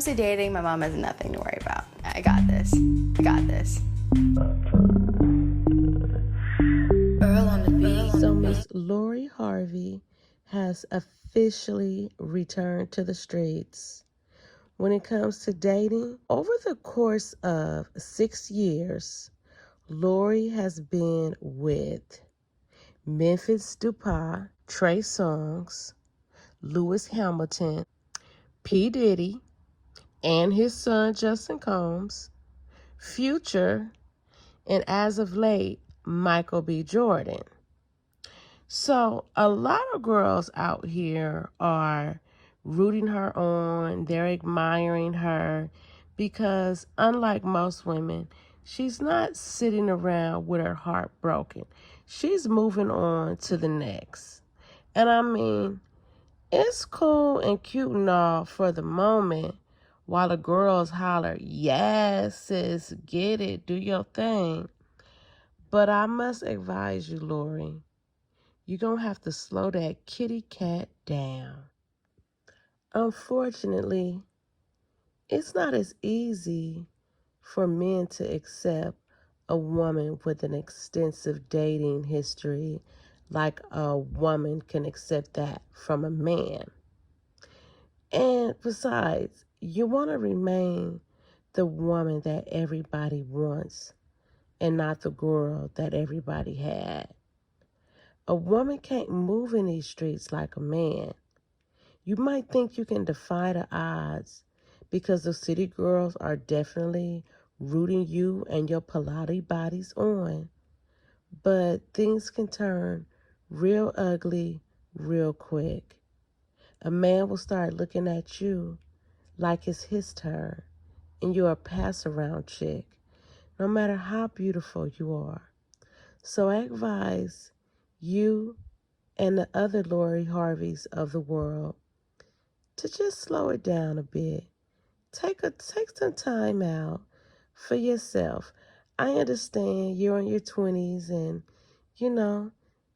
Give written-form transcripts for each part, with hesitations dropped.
comes to dating, my mom has nothing to worry about. I got this. I got this. Earl on the beat. So Miss Lori Harvey has officially returned to the streets. When it comes to dating, over the course of 6 years, Lori has been with Memphis Dupont, Trey Songz, Lewis Hamilton, P. Diddy, and his son Justin Combs, Future, and as of late, Michael B. Jordan. So a lot of girls out here are rooting her on, they're admiring her because unlike most women, she's not sitting around with her heart broken. She's moving on to the next. And I mean, it's cool and cute and all for the moment while the girls holler, yes, sis, get it, do your thing. But I must advise you, Lori, you're going to have to slow that kitty cat down. Unfortunately, it's not as easy for men to accept a woman with an extensive dating history like a woman can accept that from a man. And besides, you want to remain the woman that everybody wants and not the girl that everybody had. A woman can't move in these streets like a man. You might think you can defy the odds because the city girls are definitely rooting you and your Pilates bodies on. But things can turn real ugly real quick. A man will start looking at you like it's his turn and you're a pass-around chick, no matter how beautiful you are. So I advise you and the other Lori Harveys of the world to just slow it down a bit. Take some time out for yourself. I understand you're in your 20s and,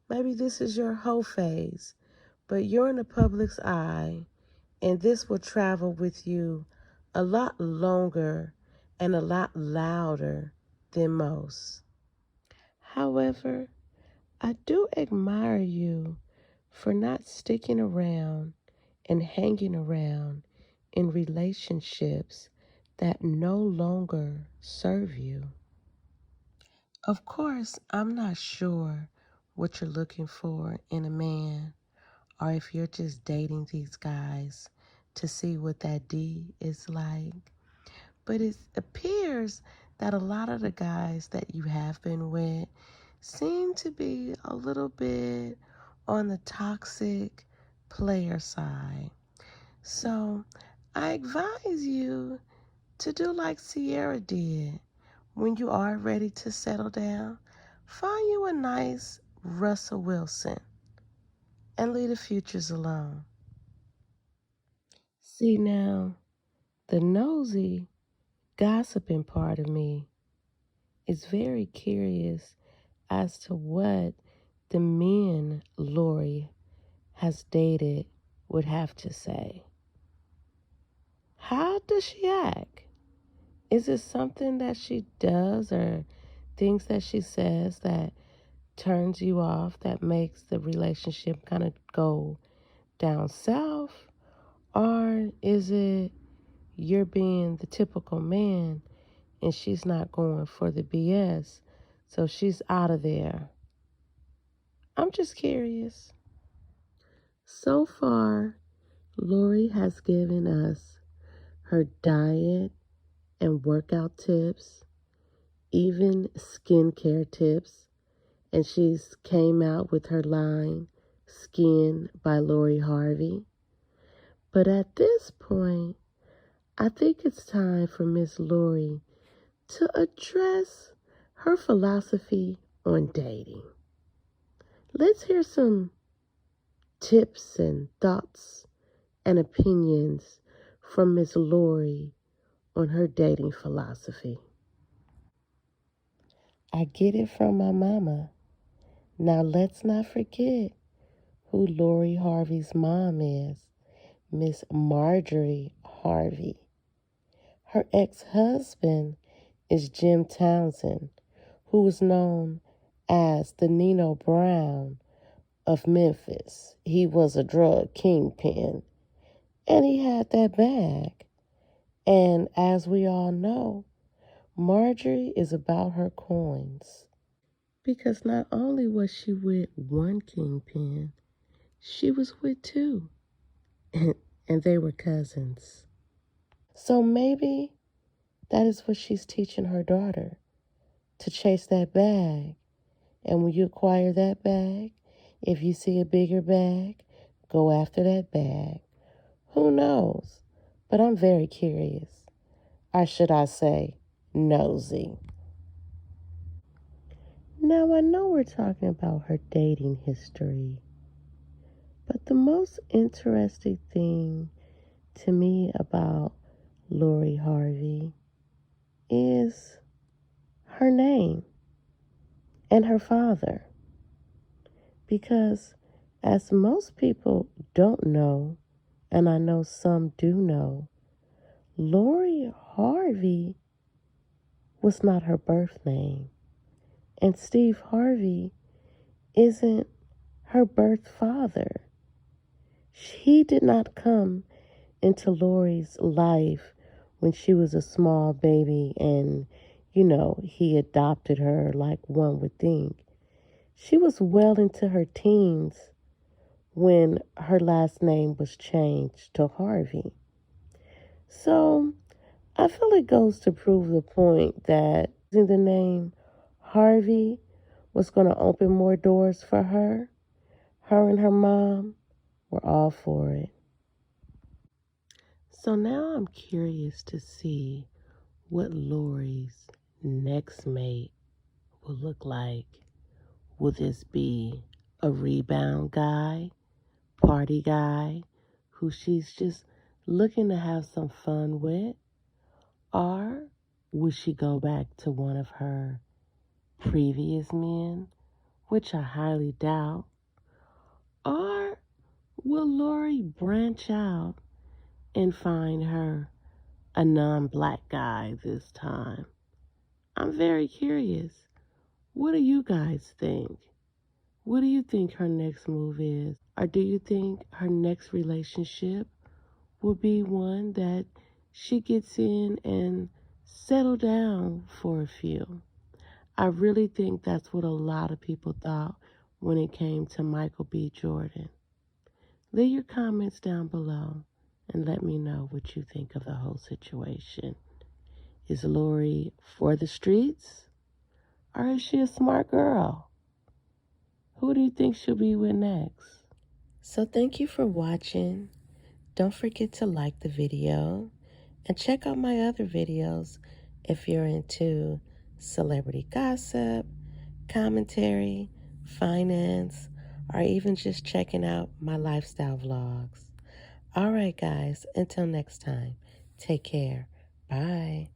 maybe this is your whole phase, but you're in the public's eye and this will travel with you a lot longer and a lot louder than most. However, I do admire you for not sticking around and hanging around in relationships that no longer serve you. Of course, I'm not sure what you're looking for in a man or if you're just dating these guys to see what that D is like. But it appears that a lot of the guys that you have been with seem to be a little bit on the toxic player side. So I advise you to do like Sierra did. When you are ready to settle down, find you a nice Russell Wilson and leave the futures alone. See now, the nosy, gossiping part of me is very curious as to what the men Lori has dated would have to say. How does she act? Is it something that she does or things that she says that turns you off, that makes the relationship kind of go down south? Or is it you're being the typical man and she's not going for the BS, so she's out of there? I'm just curious. So far, Lori has given us her diet and workout tips, even skincare tips, and she's came out with her line, Skin by Lori Harvey. But at this point, I think it's time for Miss Lori to address her philosophy on dating. Let's hear some tips and thoughts and opinions from Miss Lori on her dating philosophy. I get it from my mama. Now let's not forget who Lori Harvey's mom is, Miss Marjorie Harvey. Her ex-husband is Jim Townsend, who was known as the Nino Brown of Memphis. He was a drug kingpin, and he had that bag. And as we all know, Marjorie is about her coins. Because not only was she with one kingpin, she was with two. And they were cousins. So maybe that is what she's teaching her daughter, to chase that bag. And when you acquire that bag, if you see a bigger bag, go after that bag. Who knows? But I'm very curious. Or should I say, nosy. Now, I know we're talking about her dating history, but the most interesting thing to me about Lori Harvey is her name and her father. Because, as most people don't know, and I know some do know, Lori Harvey was not her birth name. And Steve Harvey isn't her birth father. He did not come into Lori's life when she was a small baby and, he adopted her like one would think. She was well into her teens when her last name was changed to Harvey. So I feel it goes to prove the point that using the name Harvey was going to open more doors for her. Her and her mom were all for it. So now I'm curious to see what Lori's next mate will look like. Will this be a rebound guy, party guy, who she's just looking to have some fun with? Or would she go back to one of her previous men, which I highly doubt? Or will Lori branch out and find her a non-black guy this time? I'm very curious. What do you guys think? What do you think her next move is? Or do you think her next relationship will be one that she gets in and settle down for a few? I really think that's what a lot of people thought when it came to Michael B. Jordan. Leave your comments down below and let me know what you think of the whole situation. Is Lori for the streets? Or is she a smart girl? Who do you think she'll be with next? So thank you for watching. Don't forget to like the video and check out my other videos if you're into celebrity gossip, commentary, finance, or even just checking out my lifestyle vlogs. All right, guys, until next time, take care. Bye.